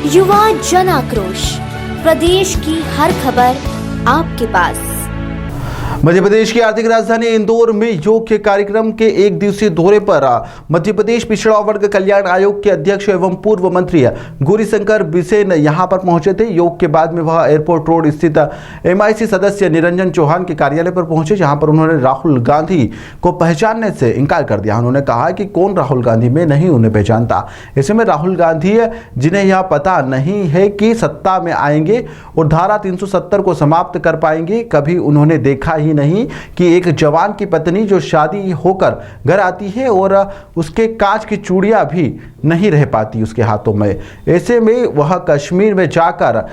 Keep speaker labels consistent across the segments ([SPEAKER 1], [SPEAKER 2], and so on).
[SPEAKER 1] युवा जन आक्रोश, प्रदेश की हर खबर आपके पास।
[SPEAKER 2] मध्य प्रदेश की आर्थिक राजधानी इंदौर में योग के कार्यक्रम के एक दिवसीय दौरे पर मध्य प्रदेश पिछड़ा वर्ग कल्याण आयोग के अध्यक्ष एवं पूर्व मंत्री गौरीशंकर बिसेन यहां पर पहुंचे थे। योग के बाद में वह एयरपोर्ट रोड स्थित MIC सदस्य निरंजन चौहान के कार्यालय पर पहुंचे, जहां पर उन्होंने राहुल गांधी को पहचानने से इनकार कर दिया। उन्होंने कहा कि कौन राहुल गांधी में नहीं उन्हें पहचानता। ऐसे में राहुल गांधी जिन्हें यह पता नहीं है कि सत्ता में आएंगे और धारा 370 को समाप्त कर पाएंगे, कभी उन्होंने देखा ही नहीं कि एक जवान की पत्नी जो शादी होकर घर आती है और उसके कांच की चूड़ियां भी नहीं रह पाती उसके हाथों में। ऐसे में वह कश्मीर में जाकर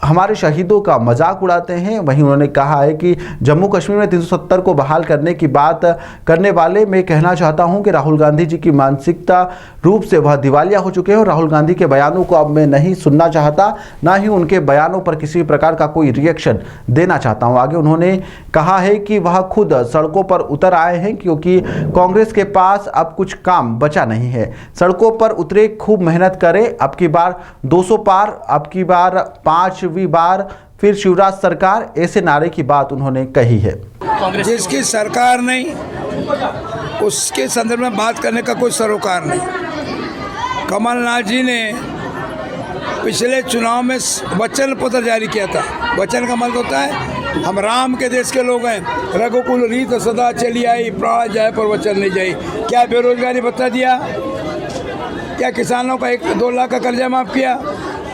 [SPEAKER 2] हमारे शहीदों का मजाक उड़ाते हैं। वहीं उन्होंने कहा है कि जम्मू कश्मीर में 370 को बहाल करने की बात करने वाले मैं कहना चाहता हूं कि राहुल गांधी जी की मानसिकता रूप से वह दिवालिया हो चुके हैं और राहुल गांधी के बयानों को अब मैं नहीं सुनना चाहता, ना ही उनके बयानों पर किसी प्रकार का कोई रिएक्शन देना चाहता हूं। आगे उन्होंने कहा है कि वह खुद सड़कों पर उतर आए हैं क्योंकि कांग्रेस के पास अब कुछ काम बचा नहीं है। सड़कों पर उतरे, खूब मेहनत करें। अब की बार 200 पार, अब की बार 5वीं बार फिर शिवराज सरकार, ऐसे नारे की बात उन्होंने कही है।
[SPEAKER 3] जिसकी सरकार नहीं उसके संदर्भ में बात करने का कोई सरोकार नहीं। कमलनाथ जी ने पिछले चुनाव में वचन पत्र जारी किया था। वचन का मतलब होता है हम राम के देश के लोग हैं, रघुकुल रीत सदा चली आई, प्राण जाए पर वचन नहीं जाई। क्या बेरोजगारी भत्ता दिया? क्या किसानों का 1-2 लाख का कर्जा माफ़ किया?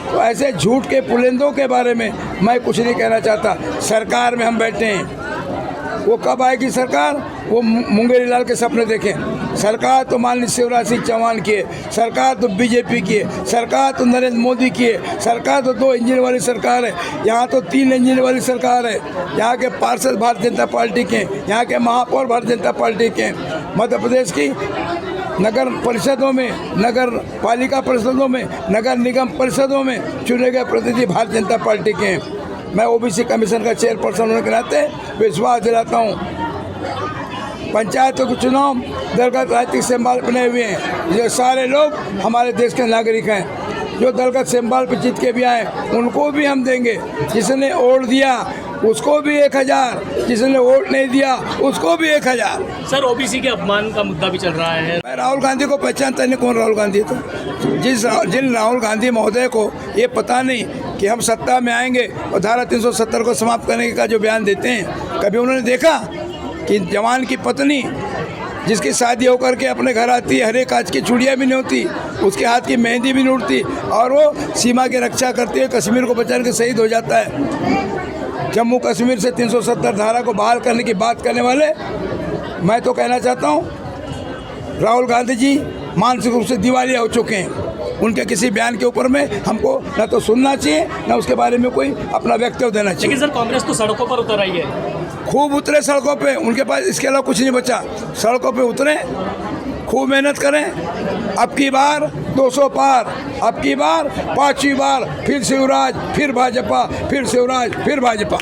[SPEAKER 3] तो ऐसे झूठ के पुलिंदों के बारे में मैं कुछ नहीं कहना चाहता। सरकार में हम बैठे हैं, वो कब आएगी सरकार? वो मुंगेरी लाल के सपने देखें। सरकार तो माननीय शिवराज सिंह चौहान की है, सरकार तो BJP की है, सरकार तो नरेंद्र मोदी की है, सरकार तो 2 इंजन वाली सरकार है। यहाँ तो 3 इंजन वाली सरकार है। यहाँ के पार्षद भारतीय जनता पार्टी के हैं, यहाँ के महापौर भारतीय जनता पार्टी के हैं। मध्य प्रदेश की नगर परिषदों में, नगर पालिका परिषदों में, नगर निगम परिषदों में चुने गए प्रतिनिधि भारतीय जनता पार्टी के हैं। मैं OBC कमीशन का चेयरपर्सन होने के नाते विश्वास दिलाता हूँ। पंचायतों के चुनाव दलगत राजनीतिक सिंबल बने हुए हैं। ये सारे लोग हमारे देश के नागरिक हैं। जो दलगत सिंबल पर जीत के भी आए उनको भी हम देंगे। जिसने वोट दिया उसको भी 1000, जिसने वोट नहीं दिया उसको भी 1000।
[SPEAKER 4] सर, OBC के अपमान का मुद्दा भी चल रहा है।
[SPEAKER 3] मैं राहुल गांधी को पहचानता नहीं, कौन राहुल गांधी है? तो जिन राहुल गांधी महोदय को ये पता नहीं कि हम सत्ता में आएंगे और धारा 370 को समाप्त करने का जो बयान देते हैं, कभी उन्होंने देखा कि जवान की पत्नी जिसकी शादी होकर के अपने घर आती है, हरे कांच की चूड़ियाँ भी नहीं होती, उसके हाथ की मेहंदी भी नहीं उड़ती और वो सीमा की रक्षा करती है, कश्मीर को बचाने के शहीद हो जाता है। जम्मू कश्मीर से 370 धारा को बहाल करने की बात करने वाले, मैं तो कहना चाहता हूँ राहुल गांधी जी मानसिक रूप से दिवालिया हो चुके हैं। उनके किसी बयान के ऊपर में हमको न तो सुनना चाहिए न उसके बारे में कोई अपना वक्तव्य देना चाहिए।
[SPEAKER 4] लेकिन सर, कांग्रेस तो सड़कों पर उतर आई है।
[SPEAKER 3] खूब उतरे सड़कों पे, उनके पास इसके अलावा कुछ नहीं बचा। सड़कों पे उतरे, खूब मेहनत करें। अब की बार 200 पार, अब की बार 5वीं बार फिर शिवराज, फिर भाजपा, फिर शिवराज, फिर भाजपा।